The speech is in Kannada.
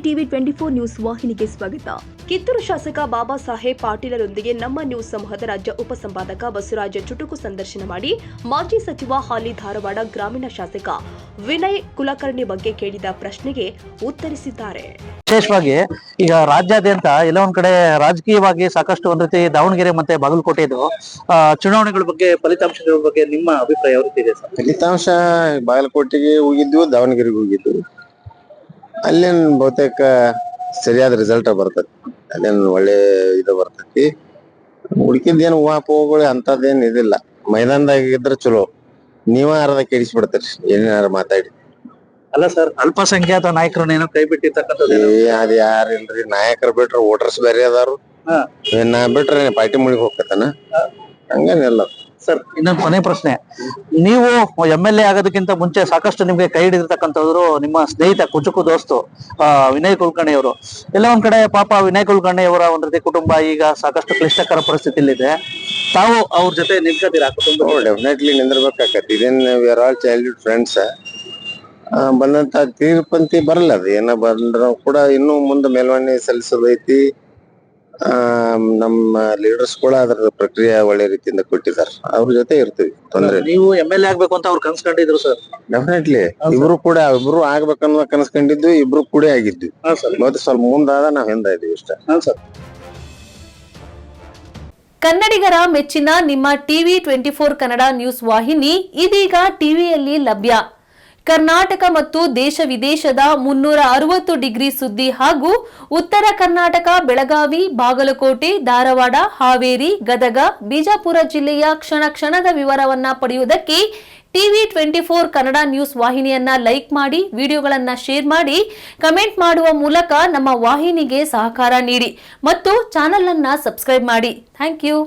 ಟಿವಿ 24 ನ್ಯೂಸ್ ವಾಹಿನಿಗೆ ಸ್ವಾಗತ. ಕಿತ್ತೂರು ಶಾಸಕ ಬಾಬಾ ಸಾಹೇಬ್ ಪಾಟೀಲರೊಂದಿಗೆ ನಮ್ಮ ನ್ಯೂಸ್ ಸಮೂಹದ ರಾಜ್ಯ ಉಪಸಂಪಾದಕ ಬಸವರಾಜ ಚುಟುಕು ಸಂದರ್ಶನ ಮಾಡಿ ಮಾಜಿ ಸಚಿವ ಹಾಲಿ ಧಾರವಾಡ ಗ್ರಾಮೀಣ ಶಾಸಕ ವಿನಯ್ ಕುಲಕರ್ಣಿ ಬಗ್ಗೆ ಕೇಳಿದ ಪ್ರಶ್ನೆಗೆ ಉತ್ತರಿಸಿದ್ದಾರೆ. ವಿಶೇಷವಾಗಿ ಈಗ ರಾಜ್ಯಾದ್ಯಂತ ಎಲ್ಲ ಒಂದ್ ಕಡೆ ರಾಜಕೀಯವಾಗಿ ಸಾಕಷ್ಟು ಒಂದ್ ರೀತಿ ದಾವಣಗೆರೆ ಮತ್ತೆ ಬಾಗಲಕೋಟೆದು ಚುನಾವಣೆಗಳ ಬಗ್ಗೆ ಫಲಿತಾಂಶಗಳ ಬಗ್ಗೆ ನಿಮ್ಮ ಅಭಿಪ್ರಾಯ ಯಾವ ರೀತಿ ಇದೆ ಸರ್? ಫಲಿತಾಂಶ ಬಾಗಲಕೋಟೆಗೆ ಹೋಗಿದ್ವು, ದಾವಣಗೆರೆಗೆ ಹೋಗಿದ್ವು. ಅಲ್ಲೇನ್ ಬಹುತೇಕ ಸರಿಯಾದ ರಿಸಲ್ಟ್ ಬರ್ತೈತಿ, ಅಲ್ಲೇನ್ ಒಳ್ಳೆ ಇದು ಬರ್ತೈತಿ. ಉಳ್ಕಿದ್ದೇನು ಊಹಾಪೋಹಗಳು ಅಂತದೇನ್ ಇದಿಲ್ಲ. ಮೈದಾನದಾಗ ಇದ್ರ ಚಲೋ, ನೀವ ಅರ್ಧ ಕೆಡಿಸ್ಬಿಡ್ತೀರಿ ಏನಾರ ಮಾತಾಡಿ. ಅಲ್ಲ ಸರ್, ಅಲ್ಪಸಂಖ್ಯಾತ ನಾಯಕರನ್ನೇನೋ ಕೈ ಬಿಟ್ಟಿರ್ತಕ್ಕಂಥದ್ದು ಅದ್ ಯಾರಿಲ್ರಿ, ನಾಯಕರು ಬಿಟ್ರ ವೋಟರ್ಸ್ ಬೇರೆ ಅದಾರು. ನಾ ಬಿಟ್ರೆ ಪಾರ್ಟಿ ಮುಳಿಗೆ ಹೋಗ್ತಾನ, ಹಂಗೇನಿಲ್ಲ ಸರ್. ಇನ್ನೊಂದು ಕೊನೆ ಪ್ರಶ್ನೆ, ನೀವು MLA ಆಗೋದಕ್ಕಿಂತ ಮುಂಚೆ ಸಾಕಷ್ಟು ನಿಮ್ಗೆ ಕೈ ಹಿಡಿದಿರ್ತಕ್ಕಂಥವ್ರು ನಿಮ್ಮ ಸ್ನೇಹಿತ ಕುಚುಕು ದೋಸ್ತು ವಿನಯ್ ಕುಲಕರ್ಣಿ ಅವರು. ಎಲ್ಲ ಒಂದ್ ಕಡೆ ಪಾಪ ವಿನಯ್ ಕುಲಕರ್ಣಿ ಅವರ ಒಂದ್ ರೀತಿ ಕುಟುಂಬ ಈಗ ಸಾಕಷ್ಟು ಕ್ಲಿಷ್ಟಕರ ಪರಿಸ್ಥಿತಿಲಿದೆ. ತಾವು ಅವ್ರ ಜೊತೆ ನಿಂತ್ಕೋತೀರಾ ಕುಟುಂಬ? ಡೆಫಿನೆಟ್ಲಿ ನಿಂದಿರ್ಬೇಕಾಕತಿ. ಇದೇನ್ we are all childhood friends. ಬಂದಂತ ತೀರ್ಪಂತಿ ಬರಲ್ಲ, ಅದು ಏನ ಬಂದ್ರು ಕೂಡ ಇನ್ನೂ ಮುಂದೆ ಮೇಲ್ಮನೆ ಸಲ್ಲಿಸೋದೈತಿ. ನಮ್ಮ ಲೀಡರ್ಸ್ ಕೂಡ ಅದ್ರ ಪ್ರಕ್ರಿಯೆ ಒಳ್ಳೆ ರೀತಿಯಿಂದ ಕೊಟ್ಟಿದ್ದಾರೆ. ಅವ್ರ ಜೊತೆ ಇರ್ತೀವಿ, ತೊಂದ್ರೆ. ನೀವು MLA ಆಗ್ಬೇಕು ಅಂತ ಅವ್ರು ಕನ್ಸ್ಕೊಂಡಿದ್ರು ಸರ್? ಡೆಫಿನೆಟ್ಲಿ ಇಬ್ರು ಆಗ್ಬೇಕನ್ನೋ ಕನಸ್ಕೊಂಡಿದ್ವಿ, ಇಬ್ರು ಕೂಡ ಆಗಿದ್ವಿ. ಮತ್ತೆ ಸ್ವಲ್ಪ ಮುಂದಾದ ನಾವ್ ಹಿಂದ ಇದೀವಿ ಇಷ್ಟ. ಕನ್ನಡಿಗರ ಮೆಚ್ಚಿನ ನಿಮ್ಮ ಟಿವಿ 24 ಕನ್ನಡ ನ್ಯೂಸ್ ವಾಹಿನಿ ಇದೀಗ ಟಿವಿಯಲ್ಲಿ ಲಭ್ಯ. ಕರ್ನಾಟಕ ಮತ್ತು ದೇಶ ವಿದೇಶದ 360 ಡಿಗ್ರಿ ಸುದ್ದಿ ಹಾಗೂ ಉತ್ತರ ಕರ್ನಾಟಕ, ಬೆಳಗಾವಿ, ಬಾಗಲಕೋಟೆ, ಧಾರವಾಡ, ಹಾವೇರಿ, ಗದಗ, ಬಿಜಾಪುರ ಜಿಲ್ಲೆಯ ಕ್ಷಣ ಕ್ಷಣದ ವಿವರವನ್ನ ಪಡೆಯುವುದಕ್ಕೆ ಟಿವಿ 24 ಕನ್ನಡ ನ್ಯೂಸ್ ವಾಹಿನಿಯನ್ನ ಲೈಕ್ ಮಾಡಿ, ವಿಡಿಯೋಗಳನ್ನ ಶೇರ್ ಮಾಡಿ, ಕಮೆಂಟ್ ಮಾಡುವ ಮೂಲಕ ನಮ್ಮ ವಾಹಿನಿಗೆ ಸಹಕಾರ ನೀಡಿ ಮತ್ತು ಚಾನೆಲ್ ಅನ್ನ ಸಬ್ಸ್ಕ್ರೈಬ್ ಮಾಡಿ. Thank you.